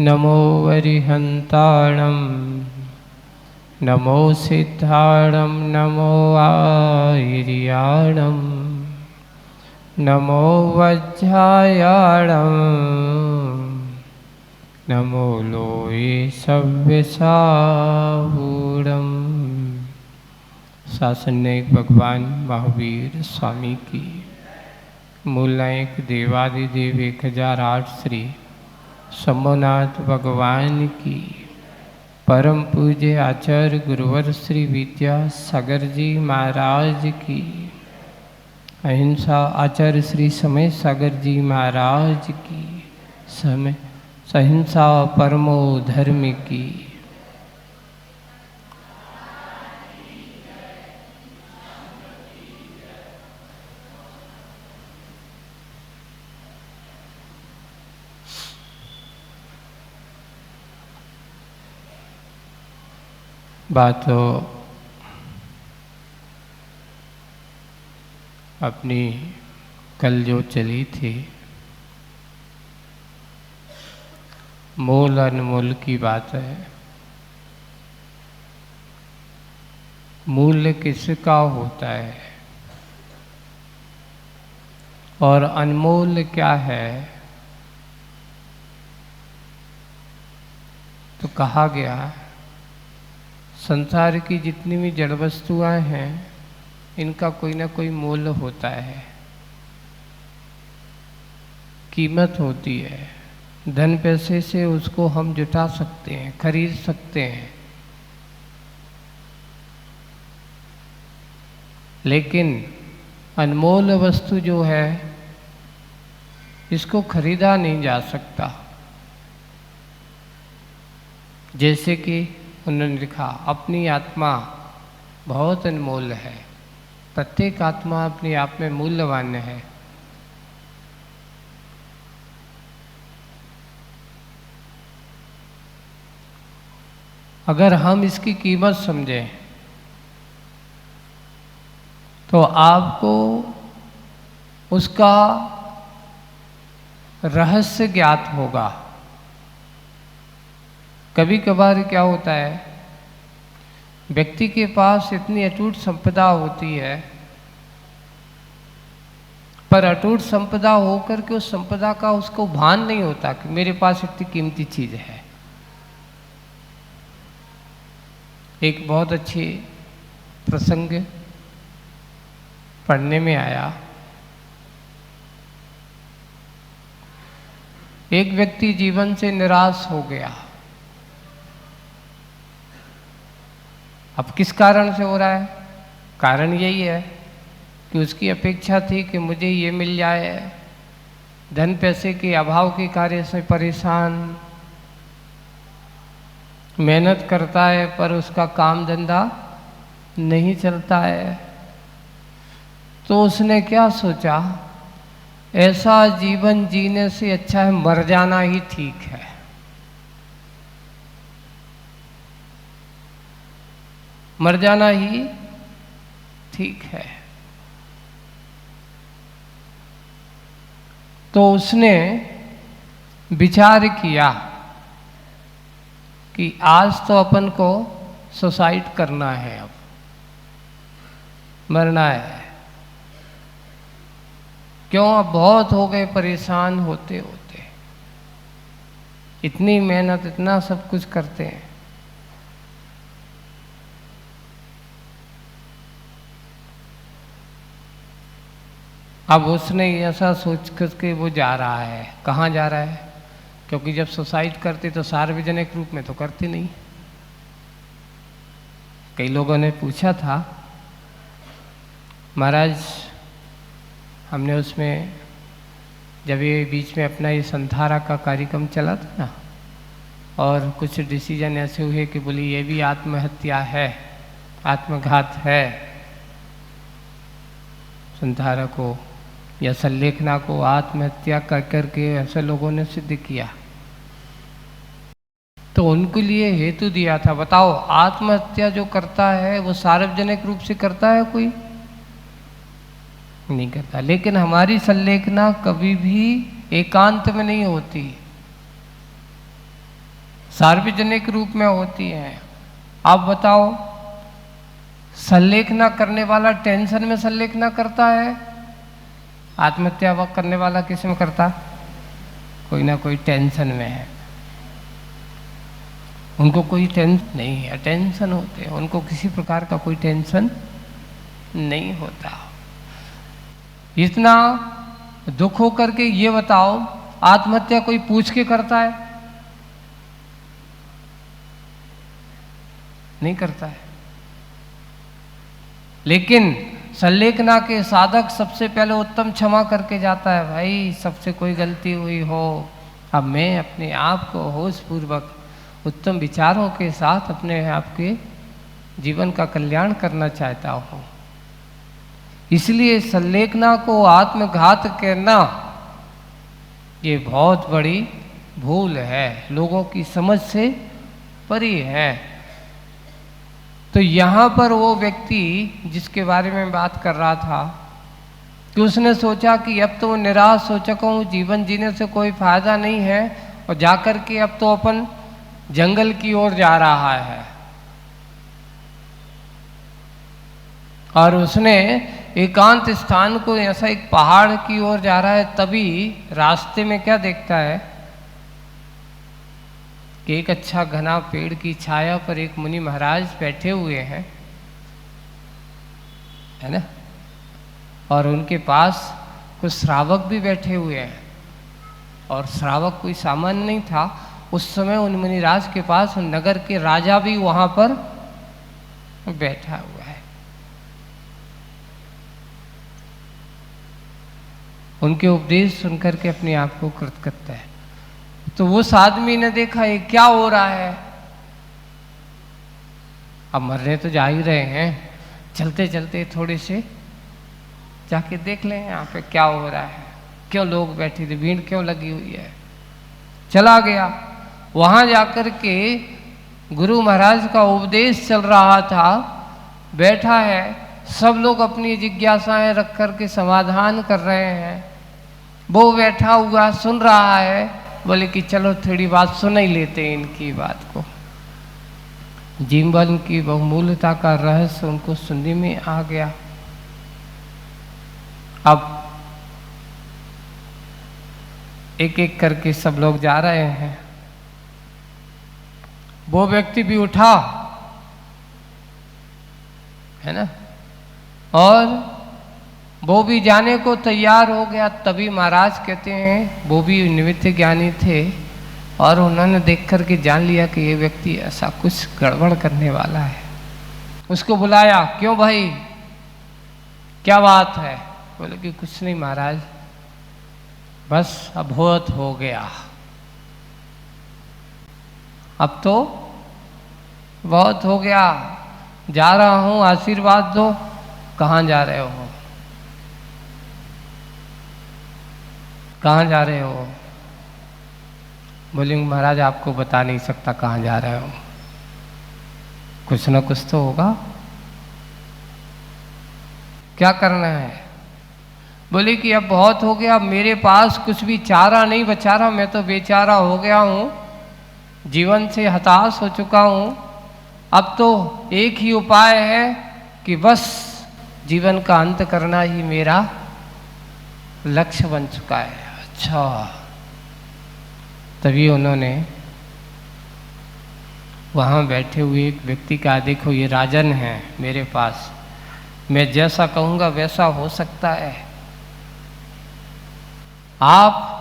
नमो वरिहन्ताणं नमो सिद्धाणं नमो आयर्याणं नमो वज्रायाणं नमो लोये सव्यसाहूणं। शासनिक भगवान महावीर स्वामी की मूल नायक देवादिदेव 1008 श्री शंभुनाथ भगवान की परम पूज्य आचार्य गुरुवर श्री विद्यासागर जी महाराज की अहिंसा आचार्य श्री समय सागर जी महाराज की समय सहिंसा परमो धर्म की। बात तो अपनी कल जो चली थी मोल अनमोल की बात है। मूल्य किसका होता है और अनमोल क्या है? तो कहा गया संसार की जितनी भी जड़ वस्तुएं हैं इनका कोई ना कोई मूल्य होता है, कीमत होती है। धन पैसे से उसको हम जुटा सकते हैं, खरीद सकते हैं, लेकिन अनमोल वस्तु जो है इसको खरीदा नहीं जा सकता। जैसे कि उन्होंने लिखा अपनी आत्मा बहुत अनमोल है, प्रत्येक आत्मा अपने आप में मूल्यवान है। अगर हम इसकी कीमत समझें तो आपको उसका रहस्य ज्ञात होगा। कभी कभार क्या होता है, व्यक्ति के पास इतनी अटूट संपदा होती है, पर अटूट संपदा होकर के उस संपदा का उसको भान नहीं होता कि मेरे पास इतनी कीमती चीज है। एक बहुत अच्छी प्रसंग पढ़ने में आया। एक व्यक्ति जीवन से निराश हो गया। अब किस कारण से हो रहा है? कारण यही है कि उसकी अपेक्षा थी कि मुझे ये मिल जाए, धन पैसे के अभाव के कार्य से परेशान, मेहनत करता है पर उसका काम धंधा नहीं चलता है। तो उसने क्या सोचा, ऐसा जीवन जीने से अच्छा है मर जाना ही ठीक है। मर जाना ही ठीक है। तो उसने विचार किया कि आज तो अपन को सुसाइड करना है, अब मरना है। क्यों? अब बहुत हो गए परेशान होते होते, इतनी मेहनत इतना सब कुछ करते हैं। अब उसने ऐसा सोच करके वो जा रहा है। कहाँ जा रहा है? क्योंकि जब सुसाइड करते तो सार्वजनिक रूप में तो करते नहीं। कई लोगों ने पूछा था, महाराज हमने उसमें जब ये बीच में अपना ये संधारा का कार्यक्रम चला था ना, और कुछ डिसीजन ऐसे हुए कि बोली ये भी आत्महत्या है, आत्मघात है। संधारा को या संलेखना को आत्महत्या कर करके ऐसे लोगों ने सिद्ध किया। तो उनके लिए हेतु दिया था। बताओ, आत्महत्या जो करता है वो सार्वजनिक रूप से करता है? कोई नहीं करता। लेकिन हमारी संलेखना कभी भी एकांत में नहीं होती। सार्वजनिक रूप में होती हैं। आप बताओ, संलेख ना करने वाला टेंशन में संलेख ना करता है? आत्महत्या करने वाला किस में करता? कोई ना कोई टेंशन में है। उनको कोई टेंशन नहीं है, टेंशन होते हैं, उनको किसी प्रकार का कोई टेंशन नहीं होता। इतना दुख हो करके ये बताओ, आत्महत्या कोई पूछ के करता है? नहीं करता है। लेकिन संलेखना के साधक सबसे पहले उत्तम क्षमा करके जाता है। भाई सबसे कोई गलती हुई हो, अब मैं अपने आप को होश पूर्वक उत्तम विचारों के साथ अपने आप के जीवन का कल्याण करना चाहता हूँ। इसलिए संलेखना को आत्मघात करना ये बहुत बड़ी भूल है, लोगों की समझ से परे है। तो यहाँ पर वो व्यक्ति जिसके बारे में बात कर रहा था कि उसने सोचा कि अब तो निराश हो चुका हूँ, जीवन जीने से कोई फायदा नहीं है, और जाकर के अब तो अपन जंगल की ओर जा रहा है। और उसने एकांत स्थान को, ऐसा एक पहाड़ की ओर जा रहा है, तभी रास्ते में क्या देखता है कि एक अच्छा घना पेड़ की छाया पर एक मुनि महाराज बैठे हुए हैं, है ना, और उनके पास कुछ श्रावक भी बैठे हुए हैं। और श्रावक कोई सामान्य नहीं था, उस समय उन मुनिराज के पास नगर के राजा भी वहां पर बैठा हुआ है। उनके उपदेश सुनकर के अपने आप को कृत करता है। तो उस आदमी ने देखा ये क्या हो रहा है, अब मरने तो जा ही रहे हैं, चलते चलते थोड़े से जाके देख लें यहाँ पे क्या हो रहा है, क्यों लोग बैठे थे, भीड़ क्यों लगी हुई है। चला गया, वहां जाकर के गुरु महाराज का उपदेश चल रहा था, बैठा है, सब लोग अपनी जिज्ञासाएं रख कर के समाधान कर रहे हैं। वो बैठा हुआ सुन रहा है, बोले कि चलो थोड़ी बात सुन ही लेते हैं इनकी बात को। जीवन की बहुमूल्यता का रहस्य उनको सुनने में आ गया। अब एक एक करके सब लोग जा रहे हैं। वो व्यक्ति भी उठा, है ना, और वो भी जाने को तैयार हो गया। तभी महाराज कहते हैं, वो भी निमित्त ज्ञानी थे और उन्होंने देख करके जान लिया कि ये व्यक्ति ऐसा कुछ गड़बड़ करने वाला है। उसको बुलाया, क्यों भाई क्या बात है? बोले कि कुछ नहीं महाराज, बस अब बहुत हो गया, अब तो बहुत हो गया, जा रहा हूं, आशीर्वाद दो। कहाँ जा रहे हो? कहाँ जा रहे हो? बोले महाराज आपको बता नहीं सकता कहाँ जा रहे हो, कुछ ना कुछ तो होगा, क्या करना है? बोले कि अब बहुत हो गया, मेरे पास कुछ भी चारा नहीं बचा रहा, मैं तो बेचारा हो गया हूँ, जीवन से हताश हो चुका हूँ। अब तो एक ही उपाय है कि बस जीवन का अंत करना ही मेरा लक्ष्य बन चुका है। अच्छा, तभी उन्होंने वहाँ बैठे हुए एक व्यक्ति का, देखो ये राजन है मेरे पास, मैं जैसा कहूँगा वैसा हो सकता है, आप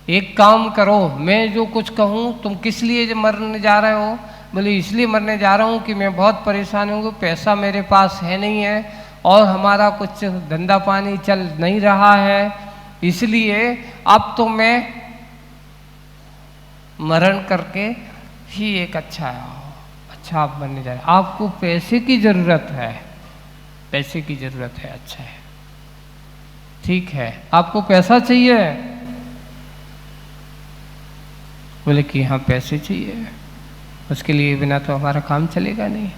एक काम करो, मैं जो कुछ कहूँ तुम किस लिए मरने जा रहे हो? बोले इसलिए मरने जा रहा हूँ कि मैं बहुत परेशान हूँ, पैसा मेरे पास है नहीं है और हमारा कुछ धंधा पानी चल नहीं रहा है, इसलिए अब तो मैं मरण करके ही एक अच्छा आप बनने जा रहे। आपको पैसे की ज़रूरत है, पैसे की ज़रूरत है, अच्छा है, ठीक है, आपको पैसा चाहिए? बोले कि हाँ पैसे चाहिए, उसके लिए बिना तो हमारा काम चलेगा नहीं,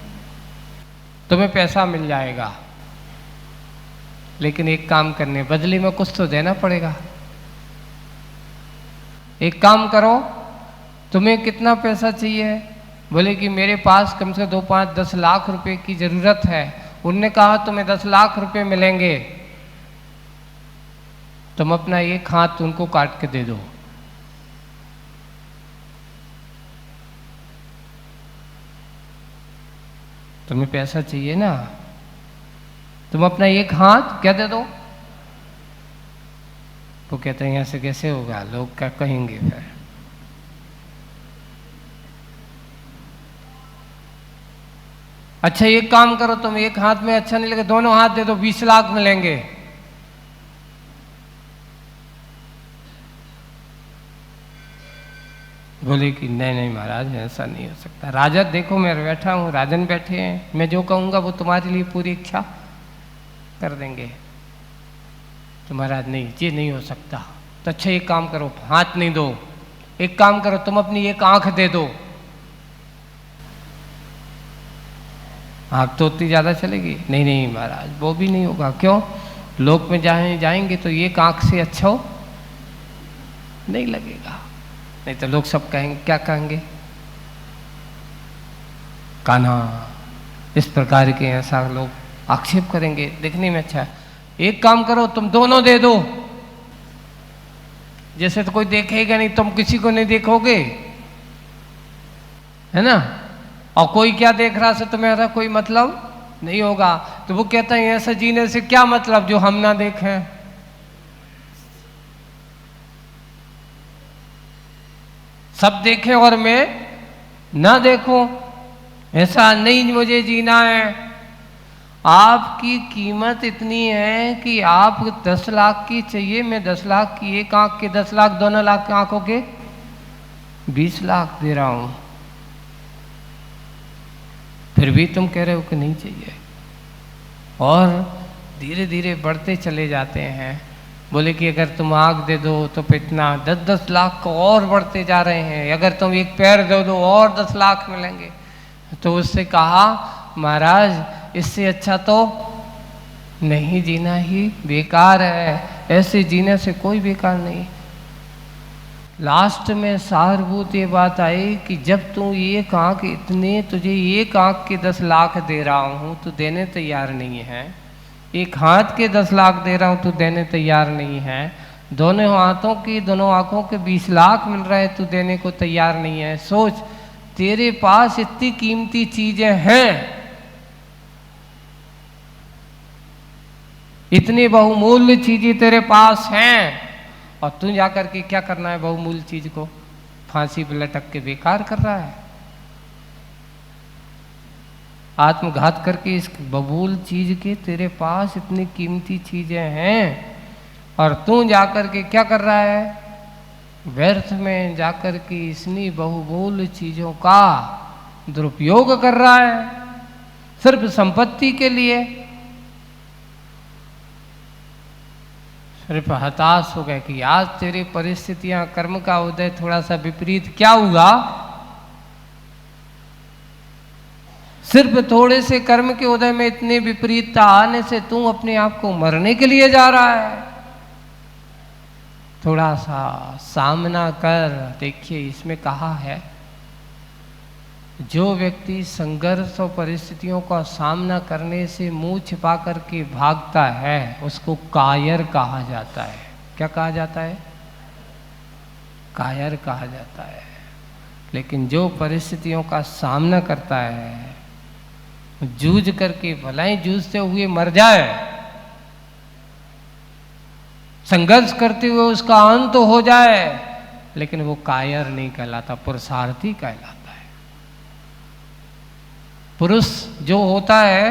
तुम्हें पैसा मिल जाएगा, लेकिन एक काम करने बदले में कुछ तो देना पड़ेगा। एक काम करो, तुम्हें कितना पैसा चाहिए? बोले कि मेरे पास कम से 2, 5, 10 लाख रुपए की ज़रूरत है। उनने कहा तुम्हें 10 लाख रुपए मिलेंगे, तुम अपना एक हाथ उनको काट के दे दो। तुम्हें पैसा चाहिए ना, तुम अपना एक हाथ क्या दे दो। वो कहते हैं ऐसे कैसे होगा, लोग क्या कहेंगे फिर। अच्छा एक काम करो, तुम एक हाथ में अच्छा नहीं लगे, दोनों हाथ दे दो, 20 लाख मिलेंगे। बोले कि नहीं नहीं महाराज, ऐसा नहीं हो सकता। राजा देखो मैं बैठा हूँ, राजन बैठे हैं, मैं जो कहूँगा वो तुम्हारे लिए पूरी इच्छा कर देंगे। तो महाराज नहीं, ये नहीं हो सकता। तो अच्छा एक काम करो, हाथ नहीं दो, एक काम करो तुम अपनी एक आंख दे दो। आंख तो उतनी ज़्यादा चलेगी? नहीं नहीं महाराज, वो भी नहीं होगा। क्यों? लोक में जाएंगे तो एक आंख से अच्छा हो नहीं लगेगा, नहीं तो लोग सब कहेंगे, क्या कहेंगे, कान्हा इस प्रकार के, ऐसा लोग आक्षेप करेंगे, देखने में अच्छा। एक काम करो तुम दोनों दे दो, जैसे तो कोई देखेगा नहीं, तुम किसी को नहीं देखोगे, है ना, और कोई क्या देख रहा से तुम्हें कोई मतलब नहीं होगा। तो वो कहता है ऐसा जीने से क्या मतलब जो हम ना देखें। सब देखें और मैं ना देखूं, ऐसा नहीं मुझे जीना है। आपकी कीमत इतनी है कि आप 10 लाख की चाहिए, मैं 10 लाख की एक आंख के 10 लाख, दोनों लाख की आंखों के 20 लाख दे रहा हूं, फिर भी तुम कह रहे हो कि नहीं चाहिए। और धीरे धीरे बढ़ते चले जाते हैं। बोले कि अगर तुम आँख दे दो तो इतना 10-10 लाख को और बढ़ते जा रहे हैं, अगर तुम एक पैर दे दो और 10 लाख मिलेंगे। तो उससे कहा महाराज इससे अच्छा तो नहीं जीना ही बेकार है, ऐसे जीने से कोई बेकार नहीं। लास्ट में सारभूत ये बात आई कि जब तू एक आँख, इतने तुझे एक आँख के 10 लाख दे रहा हूँ तो देने तैयार नहीं है, एक हाथ के 10 लाख दे रहा हूँ तो देने तैयार नहीं है, दोनों हाथों की, दोनों आँखों के 20 लाख मिल रहा है तो देने को तैयार नहीं है। सोच, तेरे पास इतनी कीमती चीजें हैं, इतनी बहुमूल्य चीजें तेरे पास हैं, और तू जाकर के क्या करना है, बहुमूल्य चीज को फांसी पर लटक के बेकार कर रहा है, आत्मघात करके। इस बहुमूल्य चीज के तेरे पास इतनी कीमती चीजें हैं और तू जाकर के क्या कर रहा है, व्यर्थ में जाकर के इतनी बहुमूल्य चीजों का दुरुपयोग कर रहा है सिर्फ संपत्ति के लिए। सिर्फ हताश हो गए कि आज तेरी परिस्थितियां, कर्म का उदय थोड़ा सा विपरीत क्या हुआ, सिर्फ थोड़े से कर्म के उदय में इतने विपरीतता आने से तू अपने आप को मरने के लिए जा रहा है। थोड़ा सा सामना कर। देखिए इसमें कहा है, जो व्यक्ति संघर्ष और परिस्थितियों का सामना करने से मुंह छिपा करके भागता है उसको कायर कहा जाता है। क्या कहा जाता है? कायर कहा जाता है। लेकिन जो परिस्थितियों का सामना करता है, जूझ करके, भलाई जूझते हुए मर जाए, संघर्ष करते हुए उसका अंत हो जाए, लेकिन वो कायर नहीं कहलाता, पुरुषार्थी कहलाता है। पुरुष जो होता है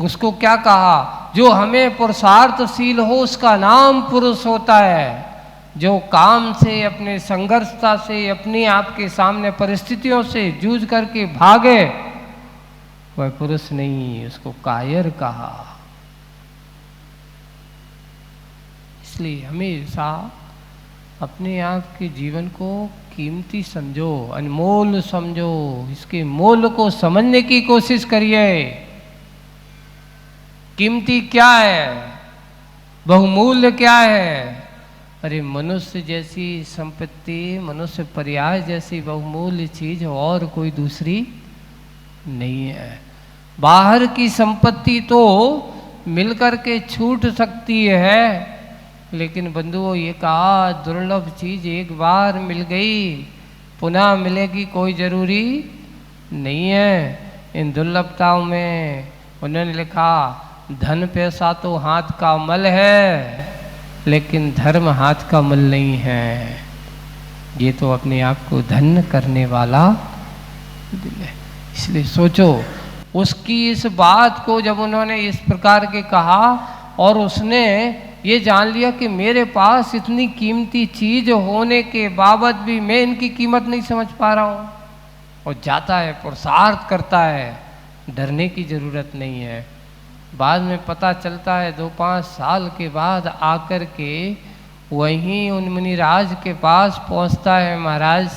उसको क्या कहा, जो हमें पुरुषार्थशील हो उसका नाम पुरुष होता है। जो काम से, अपने संघर्षता से, अपने आप के सामने परिस्थितियों से जूझ करके भागे, वह पुरुष नहीं, उसको कायर कहा। इसलिए हमेशा अपने आप के जीवन को कीमती समझो, अनमोल समझो, इसके मोल को समझने की कोशिश करिए। कीमती क्या है, बहुमूल्य क्या है, अरे मनुष्य जैसी संपत्ति, मनुष्य पर्याय जैसी बहुमूल्य चीज और कोई दूसरी नहीं है। बाहर की संपत्ति तो मिलकर के छूट सकती है, लेकिन बंधुओं ये कहा दुर्लभ चीज एक बार मिल गई पुनः मिलेगी कोई जरूरी नहीं है। इन दुर्लभताओं में उन्होंने लिखा धन पैसा तो हाथ का मल है, लेकिन धर्म हाथ का मल नहीं है। ये तो अपने आप को धन्य करने वाला दिल है। इसलिए सोचो, उसकी इस बात को जब उन्होंने इस प्रकार के कहा और उसने ये जान लिया कि मेरे पास इतनी कीमती चीज होने के बावजूद भी मैं इनकी कीमत नहीं समझ पा रहा हूँ, और जाता है पुरुषार्थ करता है, डरने की जरूरत नहीं है। बाद में पता चलता है 2-5 साल के बाद आकर के वहीं उन मुनिराज के पास पहुंचता है, महाराज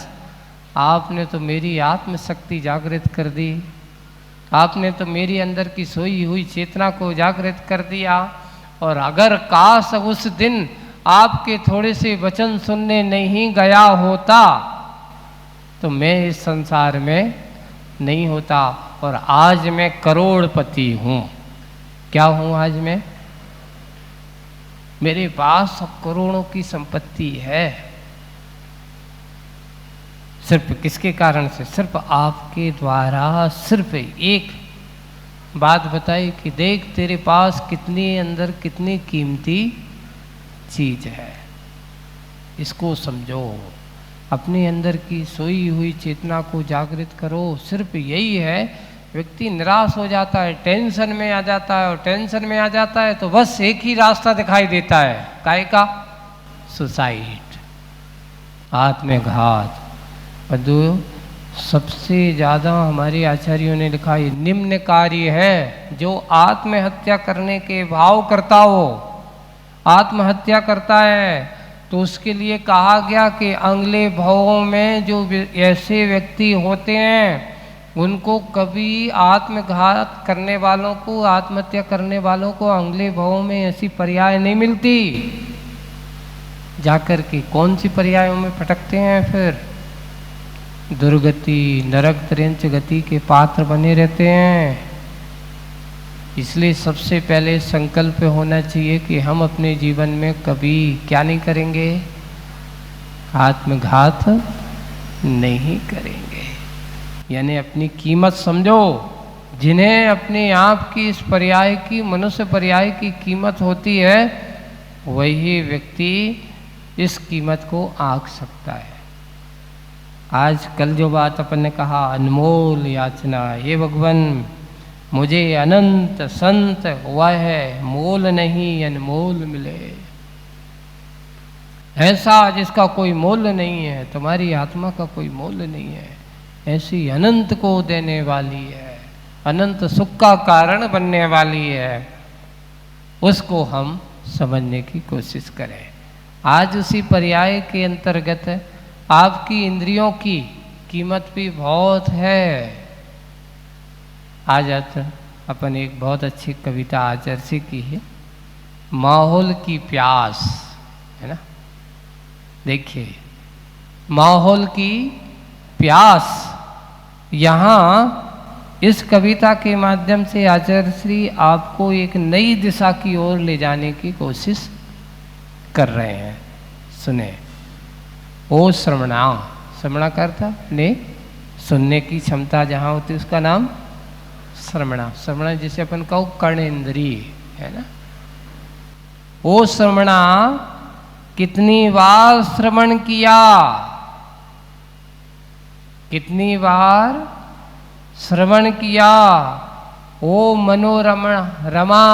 आपने तो मेरी आत्मशक्ति जागृत कर दी, आपने तो मेरी अंदर की सोई हुई चेतना को जागृत कर दिया, और अगर काश उस दिन आपके थोड़े से वचन सुनने नहीं गया होता तो मैं इस संसार में नहीं होता, और आज मैं करोड़पति हूँ। क्या हूँ आज मैं? मेरे पास करोड़ों की संपत्ति है। सिर्फ किसके कारण से? सिर्फ आपके द्वारा। सिर्फ एक बात बताई कि देख तेरे पास कितनी अंदर कितनी कीमती चीज है, इसको समझो, अपने अंदर की सोई हुई चेतना को जागृत करो। सिर्फ यही है। व्यक्ति निराश हो जाता है, टेंशन में आ जाता है, और टेंशन में आ जाता है तो बस एक ही रास्ता दिखाई देता है, काय का? सुसाइड, आत्मघात। बंधु, सबसे ज़्यादा हमारे आचार्यों ने लिखा है निम्न कार्य है जो आत्महत्या करने के भाव करता हो, आत्महत्या करता है तो उसके लिए कहा गया कि अगले भावों में जो ऐसे व्यक्ति होते हैं उनको कभी आत्मघात करने वालों को, आत्महत्या करने वालों को अगले भावों में ऐसी पर्याय नहीं मिलती। जाकर के कौन सी पर्यायों में भटकते हैं फिर? दुर्गति, नरक त्रेंच गति के पात्र बने रहते हैं। इसलिए सबसे पहले संकल्प होना चाहिए कि हम अपने जीवन में कभी क्या नहीं करेंगे? आत्मघात नहीं करेंगे। यानी अपनी कीमत समझो। जिन्हें अपने आप की इस पर्याय की, मनुष्य पर्याय की कीमत होती है, वही व्यक्ति इस कीमत को आंक सकता है। आज कल जो बात अपन ने कहा, अनमोल याचना, हे भगवान मुझे अनंत संत हुआ है, मोल नहीं अनमोल मिले। ऐसा जिसका कोई मोल नहीं है, तुम्हारी आत्मा का कोई मोल नहीं है, ऐसी अनंत को देने वाली है, अनंत सुख का कारण बनने वाली है, उसको हम समझने की कोशिश करें। आज उसी पर्याय के अंतर्गत आपकी इंद्रियों की कीमत भी बहुत है। आज अपन एक बहुत अच्छी कविता आचार्य से की है, माहौल की प्यास, है ना। देखिए, माहौल की प्यास, यहाँ इस कविता के माध्यम से आचार्य श्री आपको एक नई दिशा की ओर ले जाने की कोशिश कर रहे हैं। सुने, ओ श्रवणा, श्रवणा करता ने सुनने की क्षमता जहाँ होती है उसका नाम श्रवणा। श्रवणा जिसे अपन कहो कर्णेंद्रिय, है ना। ओ श्रवणा, कितनी बार श्रवण किया, कितनी बार श्रवण किया। ओ मनोरमण रमा,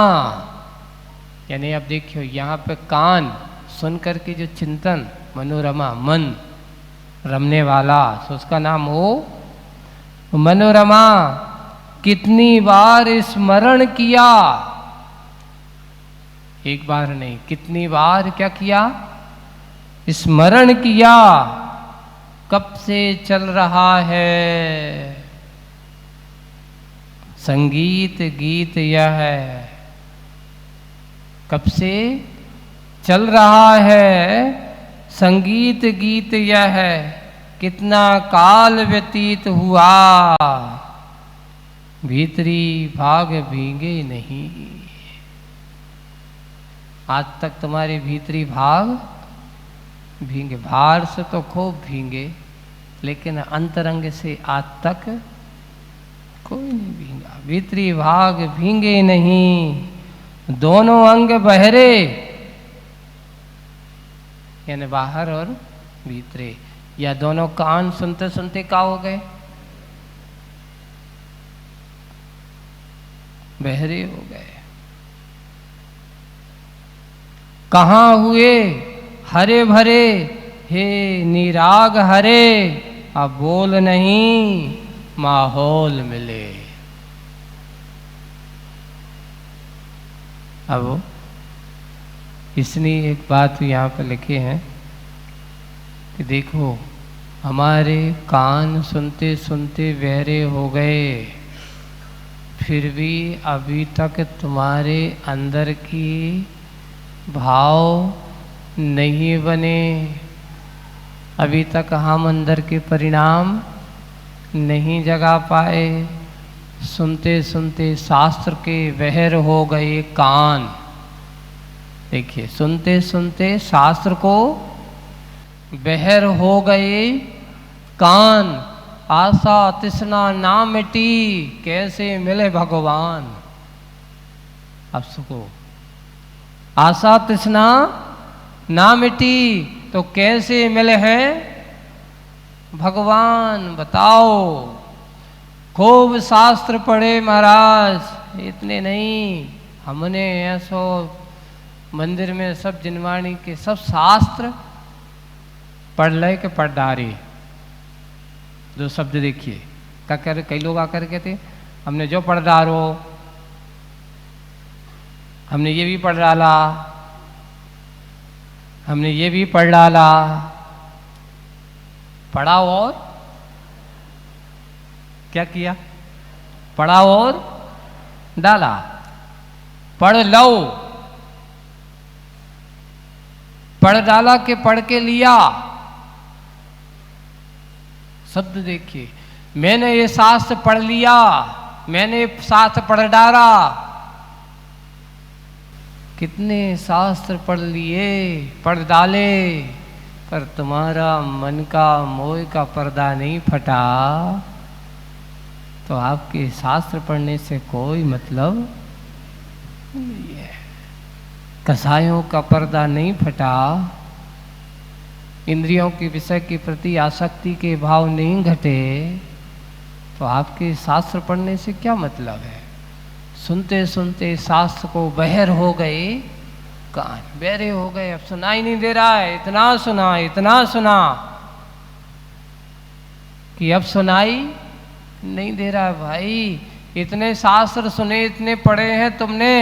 यानी अब देखियो यहाँ पे कान सुन करके जो चिंतन, मनोरमा मन रमने वाला, तो उसका नाम हो मनोरमा। कितनी बार स्मरण किया, एक बार नहीं, कितनी बार क्या किया? स्मरण किया। कब से चल रहा है संगीत गीत यह है, कब से चल रहा है संगीत गीत यह है, कितना काल व्यतीत हुआ, भीतरी भाग भींगे नहीं। आज तक तुम्हारे भीतरी भाग भींगे, बाहर से तो खूब भींगे, लेकिन अंतरंग से आज तक कोई नहीं भींगा। भीतरी भाग भींगे नहीं, दोनों अंग बहरे, यानी बाहर और भीतरे, या दोनों कान सुनते सुनते क्या हो गए, बहरे हो गए। कहाँ हुए हरे भरे, हे निराग हरे, अब बोल नहीं माहौल मिले। अब इसलिए एक बात यहाँ पर लिखे हैं कि देखो, हमारे कान सुनते सुनते बहरे हो गए, फिर भी अभी तक तुम्हारे अंदर की भाव नहीं बने, अभी तक हम अंदर के परिणाम नहीं जगा पाए। सुनते सुनते शास्त्र के बहर हो गए कान। देखिए, सुनते सुनते शास्त्र को बहर हो गए कान, आशा तृष्णा ना मिटी, कैसे मिले भगवान। अब सुको, आशा तृष्णा ना मिटी तो कैसे मिले हैं भगवान, बताओ। खूब शास्त्र पढ़े महाराज, इतने नहीं, हमने ऐसो मंदिर में सब जिनवाणी के सब शास्त्र पढ़ ले के पढ़ डारे। जो शब्द देखिए, क्या कह रहे, कई लोग आकर कहते हमने जो पढ़ डारो, हमने ये भी पढ़ डाला, हमने ये भी पढ़ डाला। पढ़ा और क्या किया, पढ़ा और डाला। पढ़ लो, पढ़ डाला के पढ़ के लिया। शब्द देखिए, मैंने ये शास्त्र पढ़ लिया, मैंने शास्त्र पढ़ डाला। कितने शास्त्र पढ़ लिए, पढ़ डाले, पर तुम्हारा मन का मोह का पर्दा नहीं फटा, तो आपके शास्त्र पढ़ने से कोई मतलब नहीं है। कसायों का पर्दा नहीं फटा, इंद्रियों के विषय के प्रति आसक्ति के भाव नहीं घटे, तो आपके शास्त्र पढ़ने से क्या मतलब है। सुनते सुनते शास्त्र को बहर हो गए कान, बहरे हो गए, अब सुनाई नहीं दे रहा है। इतना सुना कि अब सुनाई नहीं दे रहा है। भाई, इतने शास्त्र सुने, इतने पढ़े हैं तुमने,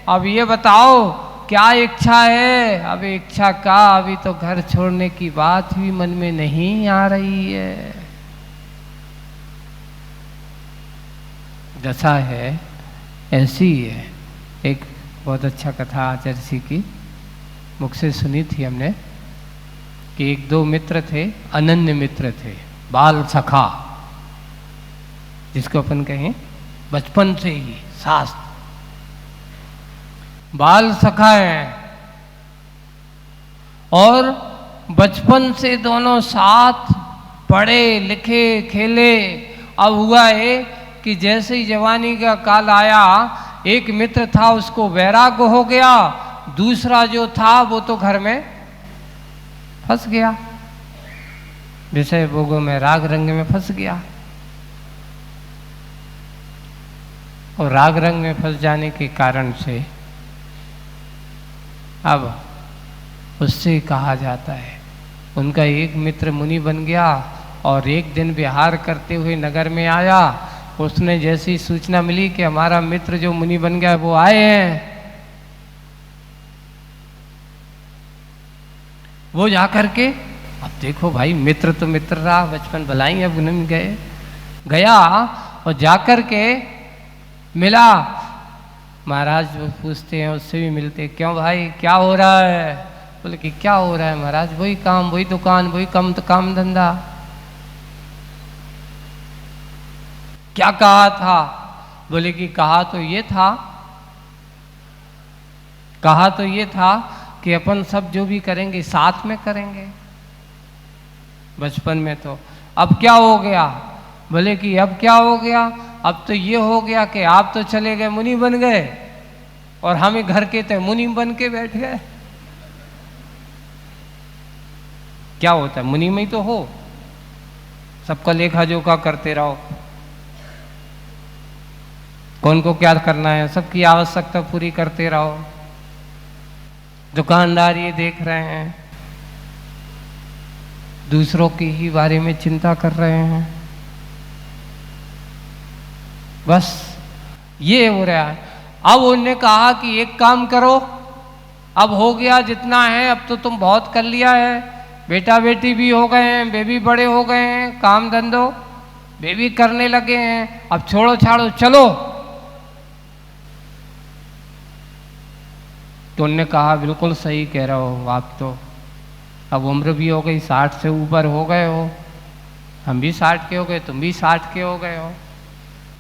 अब ये बताओ क्या इच्छा है। अब इच्छा का, अभी तो घर छोड़ने की बात भी मन में नहीं आ रही है। दशा है ऐसी ही है। एक बहुत अच्छा कथा आचार्य जी की मुख से सुनी थी हमने कि एक दो मित्र थे, अनन्य मित्र थे, बाल सखा, जिसको अपन कहें बचपन से ही शास्त्र बाल सखा है, और बचपन से दोनों साथ पढ़े लिखे खेले। अब हुआ है कि जैसे ही जवानी का काल आया, एक मित्र था उसको वैराग्य हो गया, दूसरा जो था वो तो घर में फंस गया, विषय भोगों में, राग रंग में फंस गया। और राग रंग में फंस जाने के कारण से अब उससे कहा जाता है, उनका एक मित्र मुनि बन गया और एक दिन विहार करते हुए नगर में आया। उसने जैसी सूचना मिली कि हमारा मित्र जो मुनि बन गया वो आए हैं, वो जाकर के, अब देखो भाई, मित्र तो मित्र रहा, बचपन भलाई, अब उन्हें गया और जाकर के मिला। महाराज वो पूछते हैं, उससे भी मिलते, क्यों भाई क्या हो रहा है। बोले कि क्या हो रहा है महाराज? वही काम, वही दुकान, वही काम धंधा। क्या कहा था? बोले कि कहा तो ये था कि अपन सब जो भी करेंगे साथ में करेंगे बचपन में। तो अब क्या हो गया? बोले कि अब क्या हो गया? अब तो ये हो गया कि आप तो चले गए, मुनि बन गए, और हम ही घर के थे, मुनि बन के बैठ गए। क्या होता है? मुनि में ही तो हो, सबका लेखा जोखा करते रहो, कौन को क्या करना है, सबकी आवश्यकता पूरी करते रहो। दुकानदार ये देख रहे हैं, दूसरों के ही बारे में चिंता कर रहे हैं, बस ये हो रहा है। अब उन्होंने कहा कि एक काम करो, अब हो गया जितना है, अब तो तुम बहुत कर लिया है, बेटा बेटी भी हो गए हैं, वे भी बड़े हो गए हैं, काम धंधो वे भी करने लगे हैं, अब छोड़ो छाड़ो चलो। तो उनने कहा बिल्कुल सही कह रहे हो आप, तो अब उम्र भी हो गई, 60 से ऊपर हो गए हो, हम भी 60 के हो गए, तुम भी 60 के हो गए हो,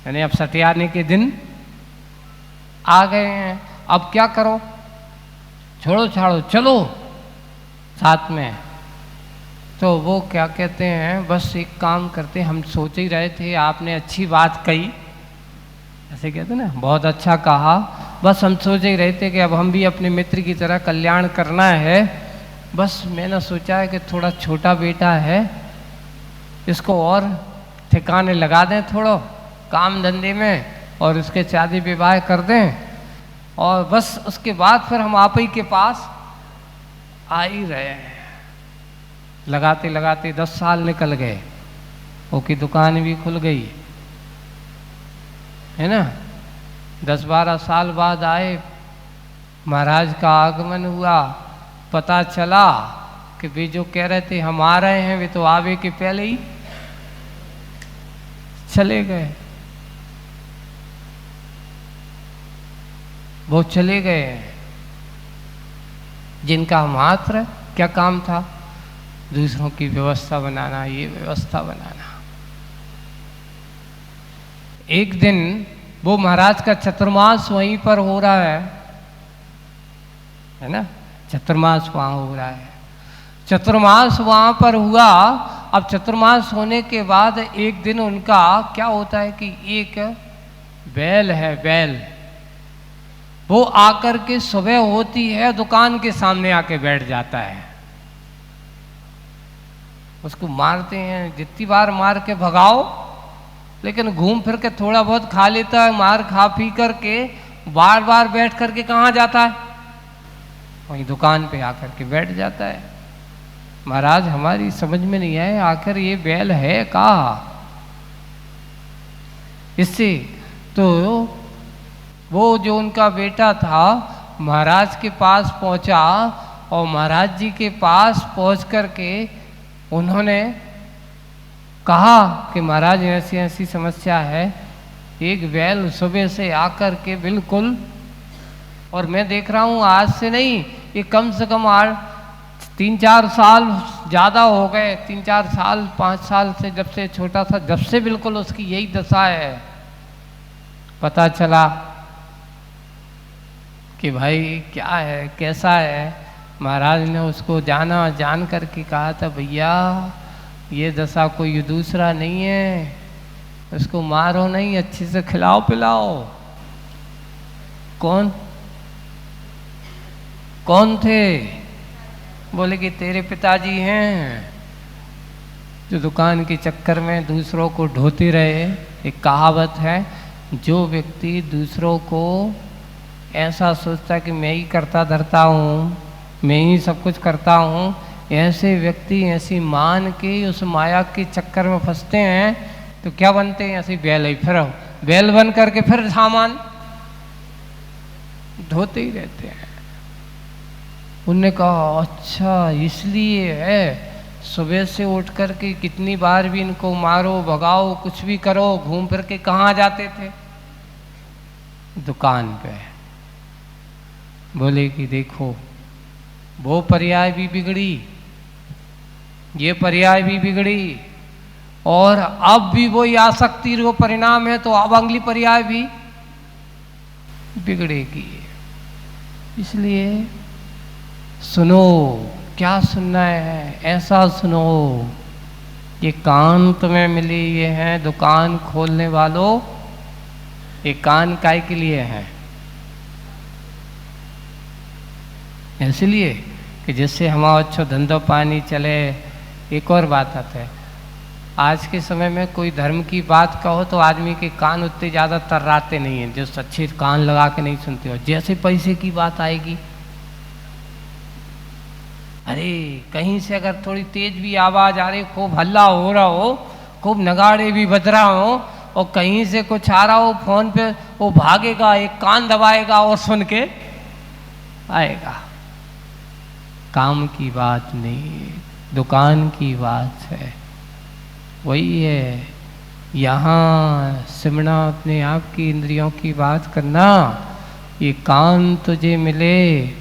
यानी अब सटियाने के दिन आ गए हैं, अब क्या करो, छोड़ो छाड़ो चलो साथ में। तो वो क्या कहते हैं, बस एक काम करते, हम सोच ही रहे थे, आपने अच्छी बात कही, ऐसे कहते ना, बहुत अच्छा कहा, बस हम सोच ही रहे थे कि अब हम भी अपने मित्र की तरह कल्याण करना है, बस मैंने सोचा है कि थोड़ा छोटा बेटा है, इसको और ठिकाने लगा दें थोड़ा काम धंधे में, और उसके शादी विवाह कर दें, और बस उसके बाद फिर हम आप ही के पास आ ही रहे हैं। लगाते लगाते 10 साल निकल गए, ओकी दुकान भी खुल गई है ना। 10-12 साल बाद आए, महाराज का आगमन हुआ, पता चला कि वे जो कह रहे थे हम आ रहे हैं, वे तो आवे के पहले ही चले गए, वो चले गए। जिनका मात्र क्या काम था, दूसरों की व्यवस्था बनाना, ये व्यवस्था बनाना। एक दिन वो महाराज का चतुर्मास वहीं पर हो रहा है ना, चतुर्मास वहाँ हो रहा है, चतुर्मास वहाँ पर हुआ। अब चतुर्मास होने के बाद एक दिन उनका क्या होता है कि एक बैल है, बैल वो आकर के सुबह होती है दुकान के सामने आके बैठ जाता है, उसको मारते हैं, जितनी बार मार के भगाओ, लेकिन घूम फिर के थोड़ा बहुत खा लेता है, मार खा पी करके बार बार बैठ करके कहाँ जाता है, वहीं दुकान पे आकर के बैठ जाता है। महाराज हमारी समझ में नहीं आए, आखिर ये बैल है कहाँ इससे। तो वो जो उनका बेटा था महाराज के पास पहुंचा, और महाराज जी के पास पहुंच करके उन्होंने कहा कि महाराज ऐसी ऐसी समस्या है, एक बैल सुबह से आकर के बिल्कुल, और मैं देख रहा हूँ आज से नहीं, ये कम से कम 3-4 साल ज़्यादा हो गए, 3-4 साल 5 साल से, जब से छोटा था जब से बिल्कुल उसकी यही दशा है। पता चला कि भाई क्या है कैसा है, महाराज ने उसको जान करके कहा था, भैया ये दशा कोई दूसरा नहीं है, उसको मारो नहीं, अच्छे से खिलाओ पिलाओ। कौन थे? बोले कि तेरे पिताजी हैं, जो दुकान के चक्कर में दूसरों को ढोते रहे। एक कहावत है, जो व्यक्ति दूसरों को ऐसा सोचता कि मैं ही करता धरता हूँ, मैं ही सब कुछ करता हूँ, ऐसे व्यक्ति ऐसी मान के उस माया के चक्कर में फंसते हैं, तो क्या बनते हैं, ऐसे बैल ही, फिर बैल बन करके फिर सामान ढोते ही रहते हैं। उनने कहा अच्छा इसलिए है, सुबह से उठ करके कितनी बार भी इनको मारो भगाओ कुछ भी करो, घूम फिर के कहाँ जाते थे, दुकान पे। बोले कि देखो वो पर्याय भी बिगड़ी, ये पर्याय भी बिगड़ी, और अब भी वही आसक्ति वो परिणाम है, तो अब अगली पर्याय भी बिगड़ेगी। इसलिए सुनो, क्या सुनना है ऐसा सुनो। ये कान तुम्हें मिले ये हैं दुकान खोलने वालों, ये कान काय के लिए हैं? इसलिए कि जिससे हमारा अच्छा धंधो पानी चले। एक और बात आता है, आज के समय में कोई धर्म की बात कहो तो आदमी के कान उतने ज़्यादा तर्राते नहीं हैं, जो सच्चे कान लगा के नहीं सुनते हो। जैसे पैसे की बात आएगी, अरे कहीं से अगर थोड़ी तेज भी आवाज़ आ रही, खूब हल्ला हो रहा हो, खूब नगाड़े भी बज रहा हो, और कहीं से कुछ आ रहा हो फोन पे, वो भागेगा, एक कान दबाएगा और सुन के आएगा। काम की बात नहीं, दुकान की बात है। वही है, यहाँ सिमरना अपने आप की इंद्रियों की बात करना। ये कान तुझे मिले,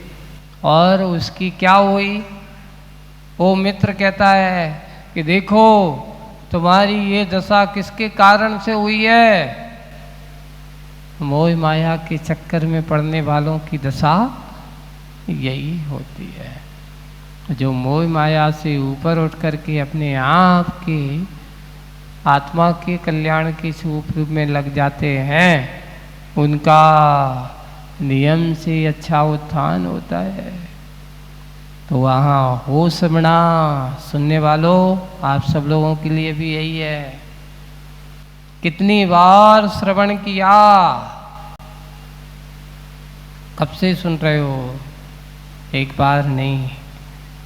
और उसकी क्या हुई? वो मित्र कहता है कि देखो तुम्हारी ये दशा किसके कारण से हुई है? मोह माया के चक्कर में पड़ने वालों की दशा यही होती है। जो मोह माया से ऊपर उठ करके अपने आप के आत्मा के कल्याण के स्वरूप में लग जाते हैं, उनका नियम से अच्छा उत्थान होता है। तो वहाँ हो सिमरना सुनने वालों, आप सब लोगों के लिए भी यही है। कितनी बार श्रवण किया, कब से सुन रहे हो? एक बार नहीं,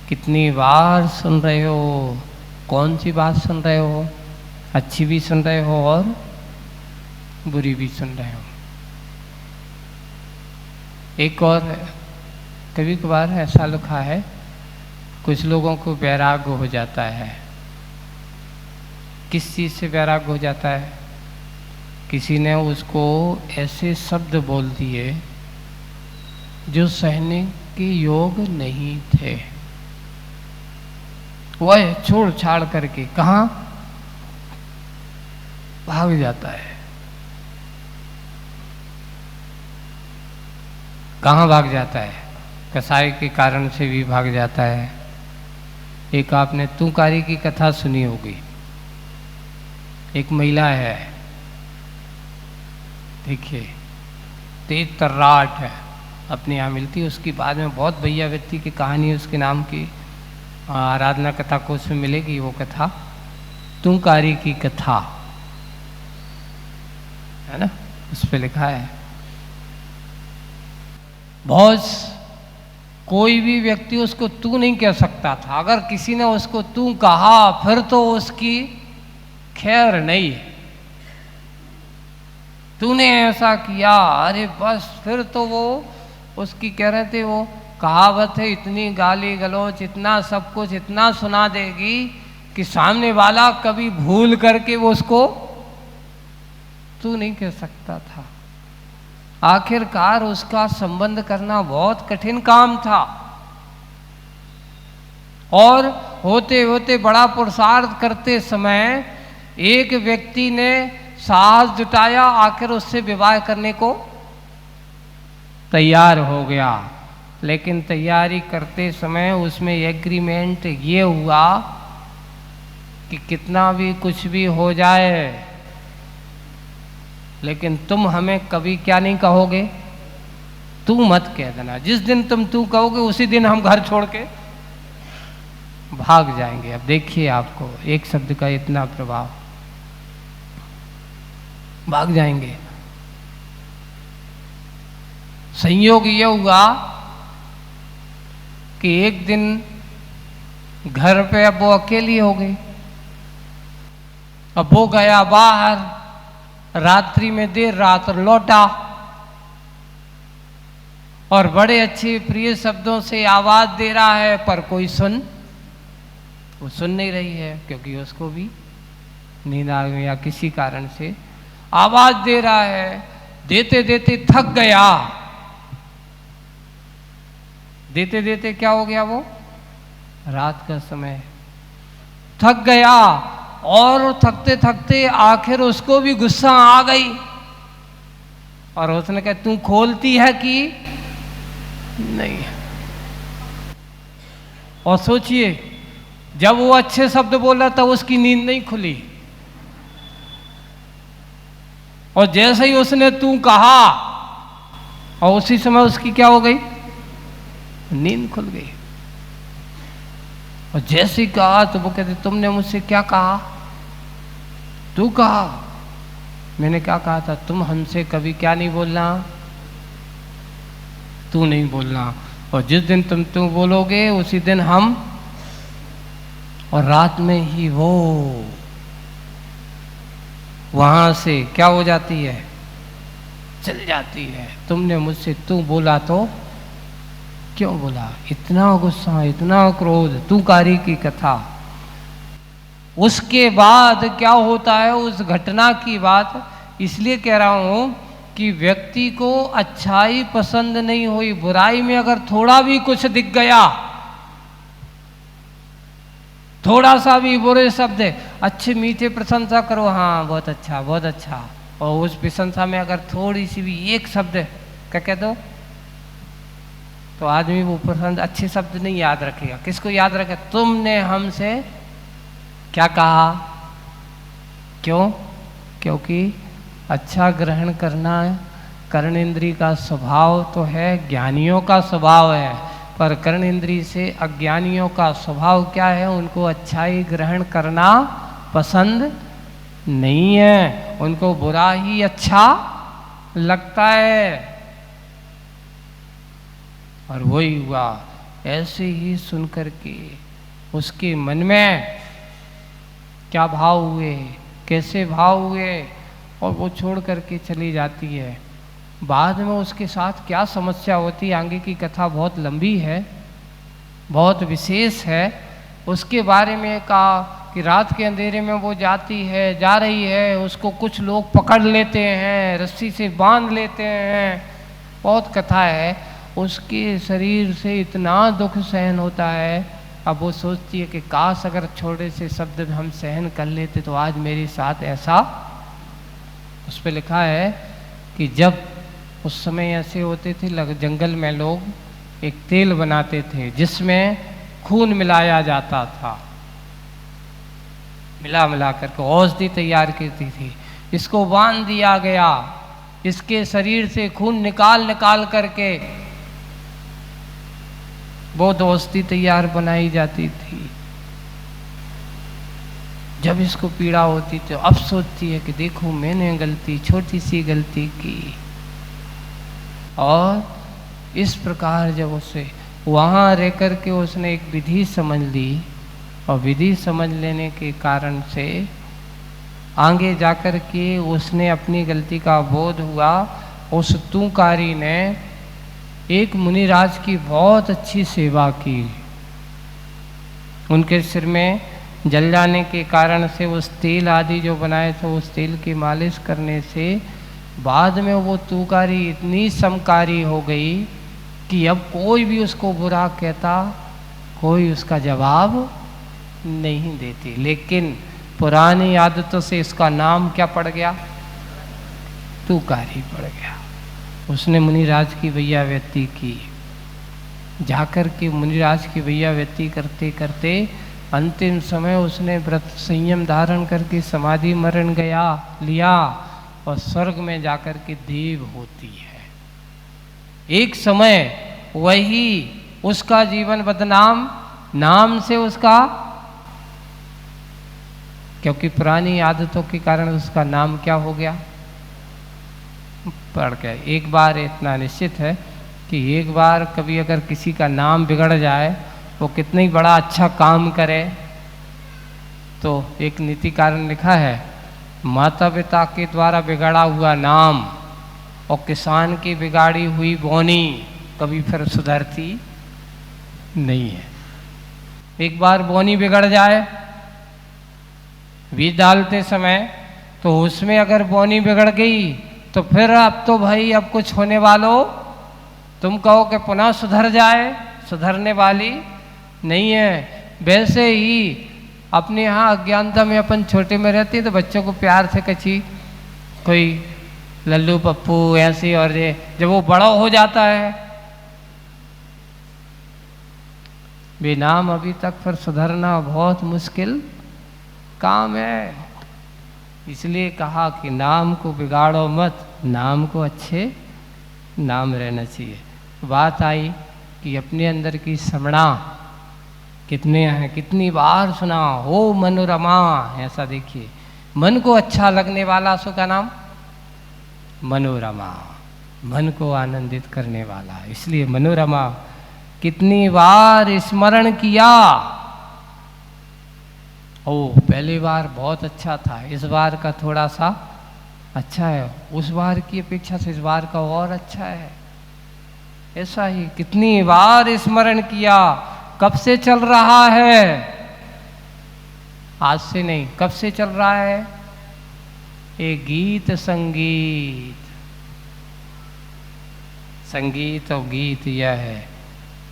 कितनी बार सुन रहे हो? कौन सी बात सुन रहे हो? अच्छी भी सुन रहे हो और बुरी भी सुन रहे हो। एक और कभी कभार ऐसा लिखा है, कुछ लोगों को वैराग्य हो जाता है। किस चीज़ से वैराग्य हो जाता है? किसी ने उसको ऐसे शब्द बोल दिए जो सहने के योग नहीं थे, वह छोड़ छाड़ करके कहाँ भाग जाता है। कहाँ भाग जाता है? कसाई के कारण से भी भाग जाता है। एक आपने तुकारी की कथा सुनी होगी। एक महिला है, देखिए तेज तर्राट है, अपने यहाँ मिलती है। उसकी बाद में बहुत भैया व्यक्ति की कहानी उसके नाम की आराधना कथा को उसमें मिलेगी। वो कथा तुकारी की कथा है ना, उस पर लिखा है। बहुत कोई भी व्यक्ति उसको तू नहीं कह सकता था। अगर किसी ने उसको तू कहा फिर तो उसकी खैर नहीं। तूने ऐसा किया, अरे बस फिर तो वो उसकी कह रहे थे, वो कहावत है, इतनी गाली गलौज, इतना सब कुछ इतना सुना देगी कि सामने वाला कभी भूल करके वो उसको तू नहीं कह सकता था। आखिरकार उसका संबंध करना बहुत कठिन काम था, और होते होते बड़ा पुरुषार्थ करते समय एक व्यक्ति ने साहस जुटाया, आखिर उससे विवाह करने को तैयार हो गया। लेकिन तैयारी करते समय उसमें एग्रीमेंट ये हुआ कि कितना भी कुछ भी हो जाए, लेकिन तुम हमें कभी क्या नहीं कहोगे, तू मत कह देना। जिस दिन तुम तू कहोगे उसी दिन हम घर छोड़ के भाग जाएंगे। अब देखिए आपको एक शब्द का इतना प्रभाव, भाग जाएंगे। संयोग ये हुआ कि एक दिन घर पे अब वो अकेली हो गई। अब वो गया बाहर, रात्रि में देर रात लौटा, और बड़े अच्छे प्रिय शब्दों से आवाज दे रहा है, पर कोई वो सुन नहीं रही है, क्योंकि उसको भी नींद आ गई या किसी कारण से आवाज दे रहा है। देते देते थक गया, देते देते क्या हो गया, वो रात का समय थक गया, और थकते थकते आखिर उसको भी गुस्सा आ गई, और उसने कहा तू खोलती है कि नहीं। और सोचिए, जब वो अच्छे शब्द बोला तब उसकी नींद नहीं खुली, और जैसे ही उसने तू कहा, और उसी समय उसकी क्या हो गई, नींद खुल गई। और जैसे ही कहा तो वो कहते तुमने मुझसे क्या कहा, तू कहा। मैंने क्या कहा था, तुम हमसे कभी क्या नहीं बोलना, तू नहीं बोलना, और जिस दिन तुम बोलोगे उसी दिन हम। और रात में ही वो वहां से क्या हो जाती है, चल जाती है। तुमने मुझसे तू बोला तो क्यों बोला, इतना गुस्सा, इतना क्रोध, तूकारी की कथा। उसके बाद क्या होता है, उस घटना की बात इसलिए कह रहा हूं कि व्यक्ति को अच्छाई पसंद नहीं हुई, बुराई में अगर थोड़ा भी कुछ दिख गया, थोड़ा सा भी बुरे शब्द, अच्छे मीठे प्रशंसा करो, हाँ बहुत अच्छा बहुत अच्छा, और उस प्रशंसा में अगर थोड़ी सी भी एक शब्द क्या कह दो, तो आदमी वो पसंद अच्छे शब्द नहीं याद रखेगा। किसको याद रखे, तुमने हमसे क्या कहा। क्यों, क्योंकि अच्छा ग्रहण करना कर्णेंद्रिय का स्वभाव तो है, ज्ञानियों का स्वभाव है, पर कर्णेंद्रिय से अज्ञानियों का स्वभाव क्या है, उनको अच्छाई ग्रहण करना पसंद नहीं है, उनको बुरा ही अच्छा लगता है। और वही हुआ, ऐसे ही सुनकर के उसके मन में क्या भाव हुए, कैसे भाव हुए, और वो छोड़ करके चली जाती है। बाद में उसके साथ क्या समस्या होती है, आगे की कथा बहुत लंबी है, बहुत विशेष है। उसके बारे में कहा कि रात के अंधेरे में वो जाती है, जा रही है, उसको कुछ लोग पकड़ लेते हैं, रस्सी से बांध लेते हैं, बहुत कथा है। उसके शरीर से इतना दुख सहन होता है, अब वो सोचती है कि काश अगर छोटे से शब्द हम सहन कर लेते तो आज मेरे साथ ऐसा। उस पर लिखा है कि जब उस समय ऐसे होते थे, जंगल में लोग एक तेल बनाते थे जिसमें खून मिलाया जाता था, मिला मिला करके औषधि तैयार करती थी। इसको बांध दिया गया, इसके शरीर से खून निकाल निकाल करके वो औषधि तैयार बनाई जाती थी। जब इसको पीड़ा होती तो अब सोचती है कि देखो मैंने गलती, छोटी सी गलती की। और इस प्रकार जब उसे वहाँ रह कर के उसने एक विधि समझ ली, और विधि समझ लेने के कारण से आगे जाकर के उसने अपनी गलती का बोध हुआ। उस तूकारी ने एक मुनिराज की बहुत अच्छी सेवा की। उनके सिर में जल जाने के कारण से उस तेल आदि जो बनाए थे, उस तेल की मालिश करने से बाद में वो तूकारी इतनी समकारी हो गई कि अब कोई भी उसको बुरा कहता, कोई उसका जवाब नहीं देती। लेकिन पुरानी आदतों से इसका नाम क्या पड़ गया, तूकारी पड़ गया। उसने मुनिराज की वैयाव्यक्ति की, जाकर के मुनिराज की वैयाव्यक्ति करते करते अंतिम समय उसने व्रत संयम धारण करके समाधि मरण लिया, और स्वर्ग में जाकर के देव होती है। एक समय वही उसका जीवन बदनाम, नाम से उसका, क्योंकि पुरानी आदतों के कारण उसका नाम क्या हो गया, पड़ गया। एक बार इतना निश्चित है कि एक बार कभी अगर किसी का नाम बिगड़ जाए, वो कितना ही बड़ा अच्छा काम करे, तो एक नीति कारण लिखा है, माता पिता के द्वारा बिगड़ा हुआ नाम और किसान की बिगाड़ी हुई बोनी कभी फिर सुधरती नहीं है। एक बार बोनी बिगड़ जाए बीज डालते समय, तो उसमें अगर बोनी बिगड़ गई तो फिर अब तो भाई अब कुछ होने वालो, तुम कहो कि पुनः सुधर जाए, सुधरने वाली नहीं है। वैसे ही अपने यहाँ अज्ञानता में अपन छोटे में रहते हैं तो बच्चों को प्यार से कची कोई लल्लू पप्पू ऐसी, और जब वो बड़ा हो जाता है बेनाम अभी तक फिर सुधरना बहुत मुश्किल काम है। इसलिए कहा कि नाम को बिगाड़ो मत, नाम को अच्छे नाम रहना चाहिए। बात आई कि अपने अंदर की स्मरणा कितने हैं, कितनी बार सुना हो मनोरमा, ऐसा देखिए मन को अच्छा लगने वाला सो का नाम मनोरमा, मन को आनंदित करने वाला, इसलिए मनोरमा कितनी बार स्मरण किया। ओ पहली बार बहुत अच्छा था, इस बार का थोड़ा सा अच्छा है, उस बार की अपेक्षा से इस बार का और अच्छा है। ऐसा ही कितनी बार स्मरण किया। कब से चल रहा है? आज से नहीं, कब से चल रहा है? एक गीत संगीत, संगीत और गीत यह है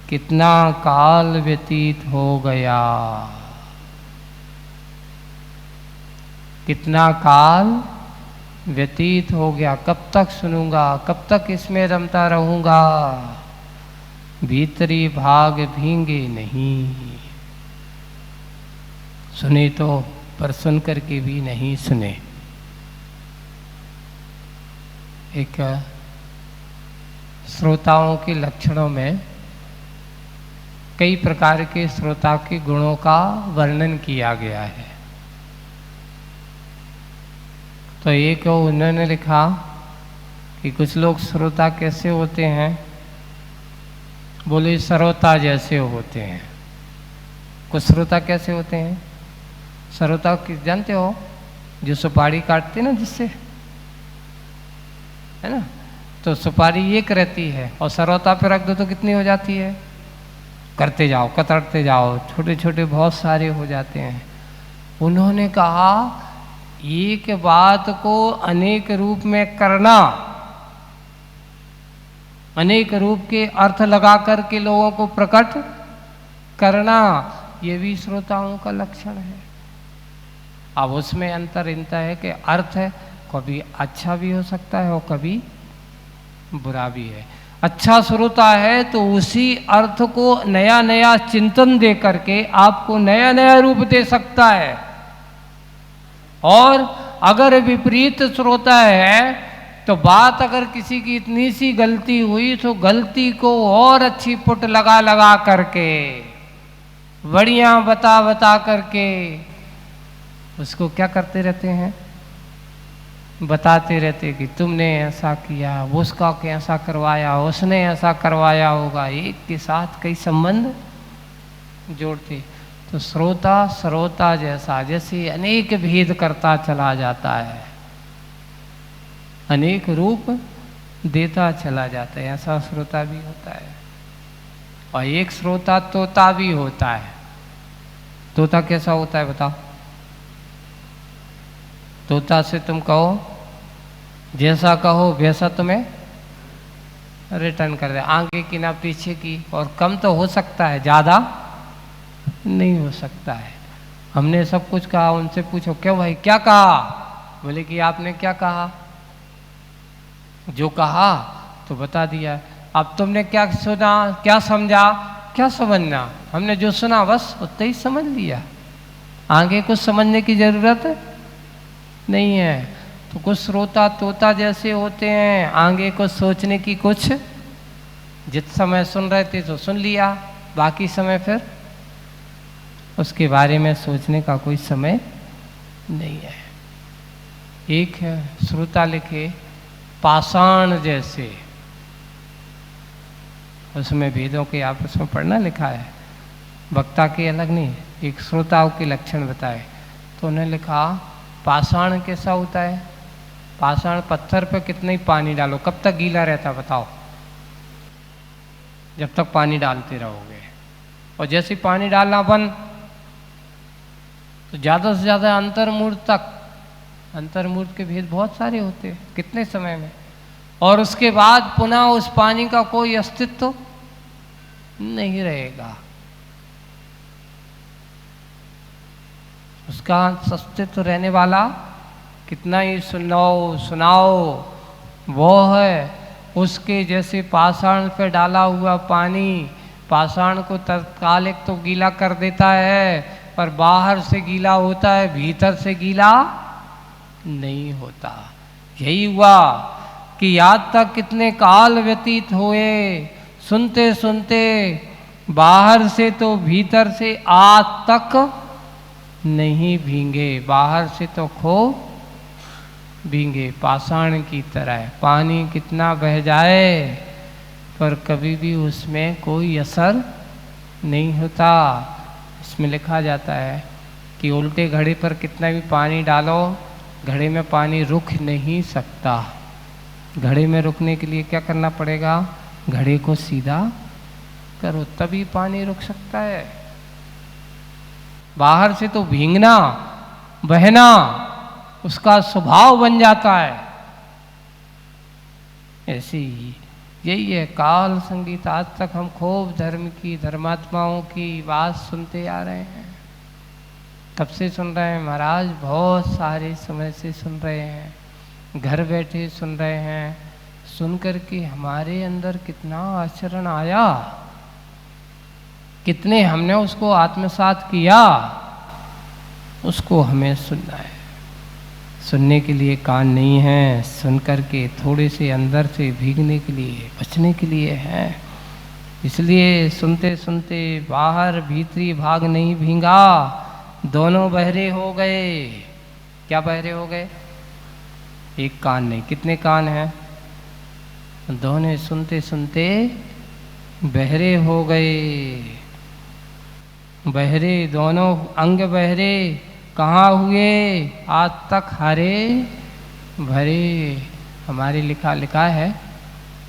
कितना काल व्यतीत हो गया, कितना काल व्यतीत हो गया, कब तक सुनूंगा, कब तक इसमें रमता रहूंगा, भीतरी भाग भींगे नहीं। सुने तो पर सुन करके भी नहीं सुने। एक श्रोताओं के लक्षणों में कई प्रकार के श्रोता के गुणों का वर्णन किया गया है। तो एक उन्होंने लिखा कि कुछ लोग श्रोता कैसे होते हैं, बोले सरोता जैसे होते हैं। कुछ श्रोता कैसे होते हैं? सरोता जानते हो, जो सुपारी काटते ना जिससे, है ना, तो सुपारी एक रहती है और सरोता पे रख दो तो कितनी हो जाती है? करते जाओ, कतरते जाओ, छोटे छोटे बहुत सारे हो जाते हैं। उन्होंने कहा एक बात को अनेक रूप में करना, अनेक रूप के अर्थ लगा करके लोगों को प्रकट करना, ये भी श्रोताओं का लक्षण है। अब उसमें अंतर इनता है कि अर्थ है कभी अच्छा भी हो सकता है और कभी बुरा भी है। अच्छा श्रोता है तो उसी अर्थ को नया नया चिंतन दे करके आपको नया नया रूप दे सकता है, और अगर विपरीत श्रोता है तो बात अगर किसी की इतनी सी गलती हुई तो गलती को और अच्छी पुट लगा लगा करके, बढ़िया बता बता करके उसको क्या करते रहते हैं, बताते रहते कि तुमने ऐसा किया, उसका कैसा करवाया, उसने ऐसा करवाया होगा, एक के साथ कई संबंध जोड़ते। तो श्रोता श्रोता जैसा, जैसे अनेक भेद करता चला जाता है, अनेक रूप देता चला जाता है, ऐसा श्रोता भी होता है। और एक श्रोता तोता भी होता है। तोता कैसा होता है बताओ? तोता से तुम कहो, जैसा कहो वैसा तुम्हें रिटर्न कर दे, आगे की ना पीछे की, और कम तो हो सकता है, ज़्यादा नहीं हो सकता है। हमने सब कुछ कहा, उनसे पूछो क्यों भाई क्या कहा? बोले कि आपने क्या कहा? जो कहा तो बता दिया। अब तुमने क्या सुना, क्या समझा, क्या समझना? हमने जो सुना बस उतना ही समझ लिया, आगे कुछ समझने की जरूरत नहीं है। तो कुछ श्रोता तोता जैसे होते हैं, आगे कुछ सोचने की, कुछ जित समय सुन रहे थे तो सुन लिया, बाकी समय फिर उसके बारे में सोचने का कोई समय नहीं है। एक श्रोता लिखे पाषाण जैसे, उसमें भेदों के आपस में पढ़ना लिखा है, वक्ता के अलग नहीं, एक श्रोताओं के लक्षण बताए। तो उन्होंने लिखा पाषाण कैसा होता है? पाषाण पत्थर पे कितना ही पानी डालो कब तक गीला रहता बताओ? जब तक पानी डालते रहोगे। और जैसे पानी डालना बंद तो ज़्यादा से ज़्यादा अंतर्मूर्त तक, अंतर्मूर्त के भेद बहुत सारे होते हैं कितने समय में, और उसके बाद पुनः उस पानी का कोई अस्तित्व नहीं रहेगा। उसका अस्तित्व रहने वाला कितना ही सुनाओ वो है उसके जैसे पाषाण पे डाला हुआ पानी पाषाण को तत्कालिक तो गीला कर देता है, पर बाहर से गीला होता है, भीतर से गीला नहीं होता। यही हुआ कि आज तक कितने काल व्यतीत हुए, सुनते सुनते बाहर से तो भीतर से आज तक नहीं भींगे, बाहर से तो खो भींगे पाषाण की तरह। पानी कितना बह जाए पर कभी भी उसमें कोई असर नहीं होता। इसमें लिखा जाता है कि उल्टे घड़े पर कितना भी पानी डालो, घड़े में पानी रुक नहीं सकता। घड़े में रुकने के लिए क्या करना पड़ेगा? घड़े को सीधा करो तभी पानी रुक सकता है। बाहर से तो भींगना बहना उसका स्वभाव बन जाता है। ऐसे ही यही है काल संगीत। आज तक हम खूब धर्म की धर्मात्माओं की बात सुनते आ रहे हैं, तब से सुन रहे हैं महाराज, बहुत सारे समय से सुन रहे हैं, घर बैठे सुन रहे हैं। सुन कर के हमारे अंदर कितना आचरण आया, कितने हमने उसको आत्मसात किया, उसको हमें सुनना है। सुनने के लिए कान नहीं है, सुन कर के थोड़े से अंदर से भीगने के लिए, बचने के लिए है। इसलिए सुनते सुनते बाहर भीतरी भाग नहीं भींगा, दोनों बहरे हो गए। क्या बहरे हो गए? एक कान नहीं, कितने कान हैं? दोनों सुनते सुनते बहरे हो गए। बहरे दोनों अंग बहरे कहाँ हुए? आज तक हरे भरे। हमारे लिखा है,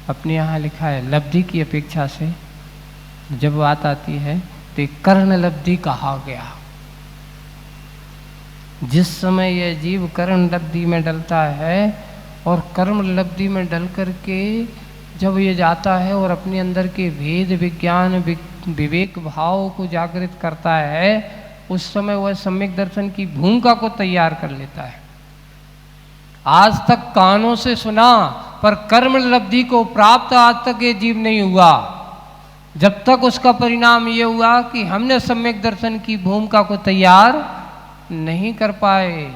अपने यहाँ लिखा है, लब्धि की अपेक्षा से जब बात आती है तो कर्ण लब्धि कहा गया। जिस समय यह जीव कर्ण लब्धि में डलता है और कर्म लब्धि में डल करके जब ये जाता है और अपने अंदर के भेद विज्ञान विवेक भाव को जागृत करता है, उस समय वह सम्यक दर्शन की भूमिका को तैयार कर लेता है। आज तक कानों से सुना पर कर्म लब्धि को प्राप्त आज तक ये जीव नहीं हुआ, जब तक उसका परिणाम ये हुआ कि हमने सम्यक दर्शन की भूमिका को तैयार नहीं कर पाए।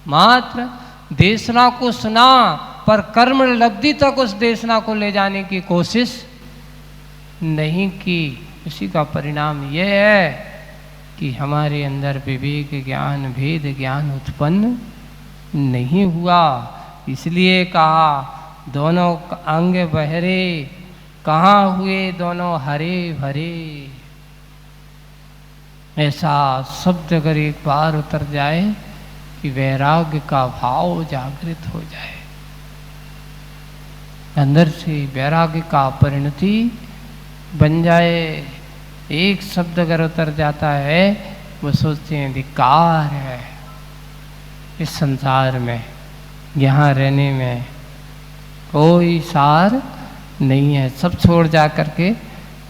मात्र देशना को सुना पर कर्म लब्धि तक उस देशना को ले जाने की कोशिश नहीं की। उसी का परिणाम यह है कि हमारे अंदर विवेक ज्ञान भेद ज्ञान उत्पन्न नहीं हुआ। इसलिए कहा दोनों अंग बहरे कहाँ हुए? दोनों हरे भरे। ऐसा शब्द अगर एक बार उतर जाए कि वैराग्य का भाव जागृत हो जाए, अंदर से वैराग्य का परिणति बन जाए। एक शब्द अगर उतर जाता है वो सोचते हैं धिक्कार है इस संसार में, यहाँ रहने में कोई सार नहीं है। सब छोड़ जा करके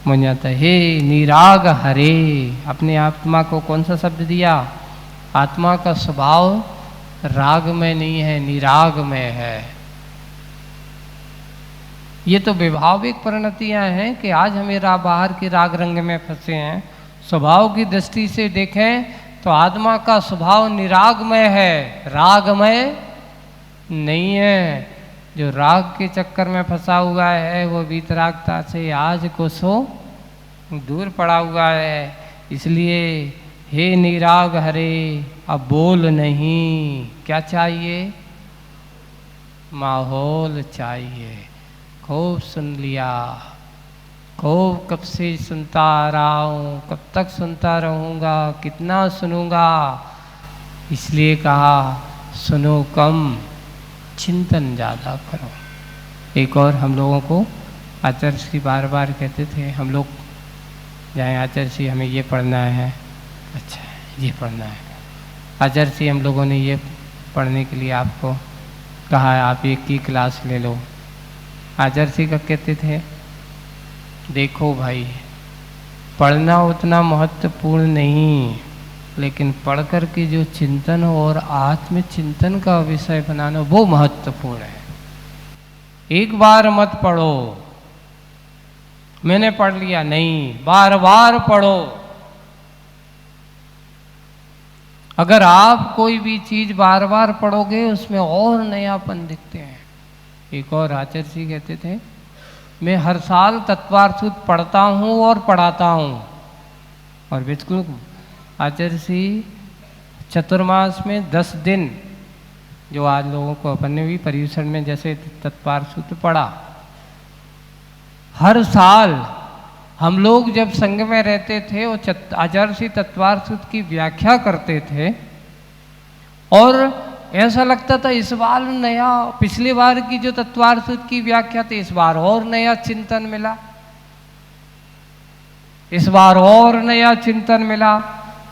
बन जाता है हे निराग हरे। अपने आत्मा को कौन सा शब्द दिया? आत्मा का स्वभाव राग में नहीं है, निराग में है। ये तो विभाविक परिणतियां हैं कि आज हमें बाहर के राग रंग में फंसे हैं। स्वभाव की दृष्टि से देखें तो आत्मा का स्वभाव निरागमय है, रागमय नहीं है। जो राग के चक्कर में फंसा हुआ है वो वीतरागता से आज को सो दूर पड़ा हुआ है। इसलिए हे निराग हरे अब बोल नहीं, क्या चाहिए? माहौल चाहिए। खूब सुन लिया, खूब कब से सुनता आ रहा हूँ, कब तक सुनता रहूँगा, कितना सुनूँगा। इसलिए कहा सुनो कम, चिंतन ज़्यादा करो। एक और हम लोगों को आचार्य श्री बार बार कहते थे, हम लोग जाएँ आचार्य श्री हमें ये पढ़ना है, अच्छा ये पढ़ना है। आचार्य श्री हम लोगों ने ये पढ़ने के लिए आपको कहा है, आप एक की क्लास ले लो। आचार्य श्री का कहते थे देखो भाई पढ़ना उतना महत्वपूर्ण नहीं, लेकिन पढ़ कर के जो चिंतन और आत्मचिंतन का विषय बनाना वो महत्वपूर्ण है। एक बार मत पढ़ो, मैंने पढ़ लिया, नहीं, बार बार पढ़ो। अगर आप कोई भी चीज बार बार पढ़ोगे उसमें और नयापन दिखते हैं। एक और आचार्य जी कहते थे, मैं हर साल तत्वार्थ पढ़ता हूँ और पढ़ाता हूँ। और बिल्कुल आचार्य जी चतुर्मास में 10 दिन, जो आज लोगों को अपन ने भी पर्यूषण में जैसे तत्वार्थ सूत्र पढ़ा, हर साल हम लोग जब संघ में रहते थे वो आचार्य जी तत्वार्थ सूत्र की व्याख्या करते थे, और ऐसा लगता था इस बार नया, पिछली बार की जो तत्वार्थ सूत्र की व्याख्या थी इस बार और नया चिंतन मिला, इस बार और नया चिंतन मिला।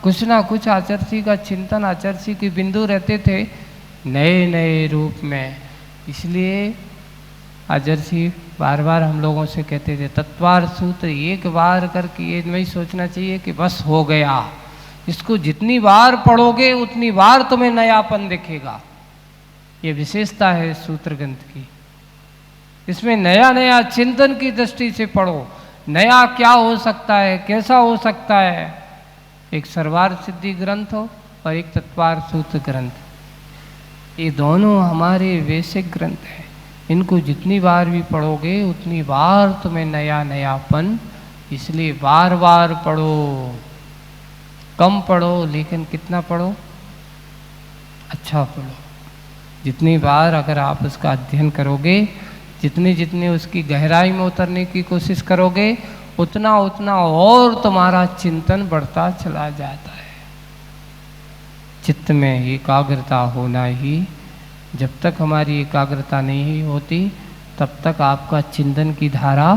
कुछ ना कुछ आचार्य जी का चिंतन, आचार्य जी के बिंदु रहते थे नए नए रूप में। इसलिए आचार्य जी बार बार हम लोगों से कहते थे तत्वार्थ सूत्र एक बार करके ये नहीं सोचना चाहिए कि बस हो गया, इसको जितनी बार पढ़ोगे उतनी बार तुम्हें नयापन दिखेगा। ये विशेषता है सूत्र ग्रंथ की। इसमें नया नया चिंतन की दृष्टि से पढ़ो, नया क्या हो सकता है, कैसा हो सकता है। एक सर्वार्थ सिद्धि ग्रंथ हो और एक तत्वार्थ सूत्र ग्रंथ, ये दोनों हमारे वैश्विक ग्रंथ हैं। इनको जितनी बार भी पढ़ोगे उतनी बार तुम्हें नया नयापन, इसलिए बार बार पढ़ो। कम पढ़ो लेकिन कितना पढ़ो, अच्छा पढ़ो। जितनी बार अगर आप उसका अध्ययन करोगे, जितनी जितनी उसकी गहराई में उतरने की कोशिश करोगे, उतना उतना और तुम्हारा चिंतन बढ़ता चला जाता है। चित्त में एकाग्रता होना ही, जब तक हमारी एकाग्रता नहीं होती तब तक आपका चिंतन की धारा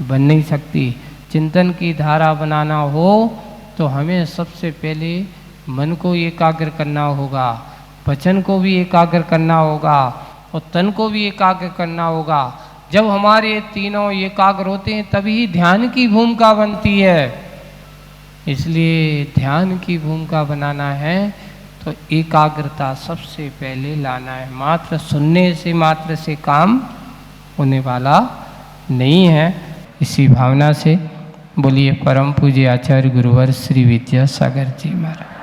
बन नहीं सकती। चिंतन की धारा बनाना हो तो हमें सबसे पहले मन को एकाग्र करना होगा, वचन को भी एकाग्र करना होगा और तन को भी एकाग्र करना होगा। जब हमारे तीनों एकाग्र होते हैं तभी ध्यान की भूमिका बनती है। इसलिए ध्यान की भूमिका बनाना है तो एकाग्रता सबसे पहले लाना है। मात्र सुनने से मात्र से काम होने वाला नहीं है। इसी भावना से बोलिए परम पूज्य आचार्य गुरुवर श्री विद्यासागर जी महाराज।